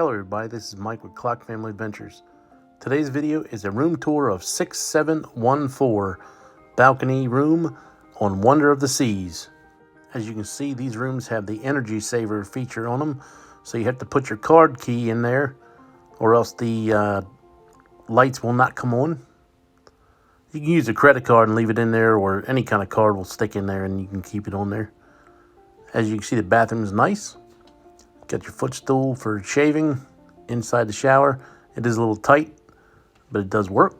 Hello everybody, this is Mike with Clock Family Adventures. Today's video is a room tour of 6714 balcony room on Wonder of the Seas. As you can see, these rooms have the energy saver feature on them, so you have to put your card key in there or else the lights will not come on. You can use a credit card and leave it in there, or any kind of card will stick in there and you can keep it on there. As you can see, the bathroom is nice. Got your footstool for shaving inside the shower. It is a little tight, but it does work.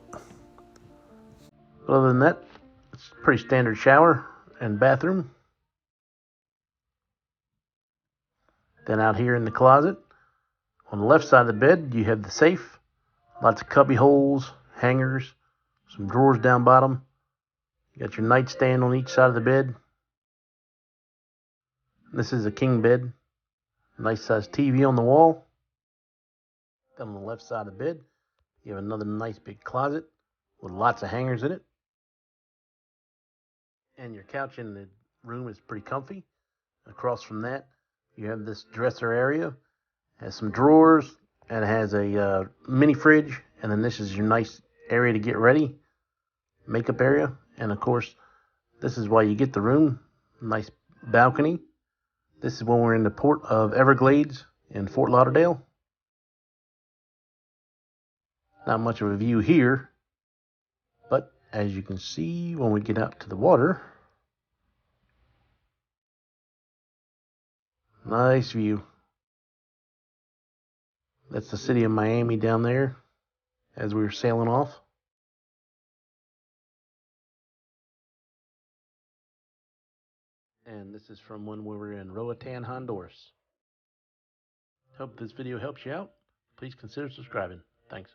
But other than that, it's a pretty standard shower and bathroom. Then out here in the closet, on the left side of the bed, you have the safe. Lots of cubby holes, hangers, some drawers down bottom. You got your nightstand on each side of the bed. This is a king bed. Nice size TV on the wall. Then on the left side of the bed, you have another nice big closet with lots of hangers in it. And your couch in the room is pretty comfy. Across from that, you have this dresser area. It has some drawers, and it has a mini fridge. And then this is your nice area to get ready, makeup area. And of course, this is why you get the room. Nice balcony. This is when we're in the port of Everglades in Fort Lauderdale. Not much of a view here, but as you can see when we get out to the water, nice view. That's the city of Miami down there as we were sailing off. And this is from when we were in Roatan, Honduras. Hope this video helps you out. Please consider subscribing. Thanks.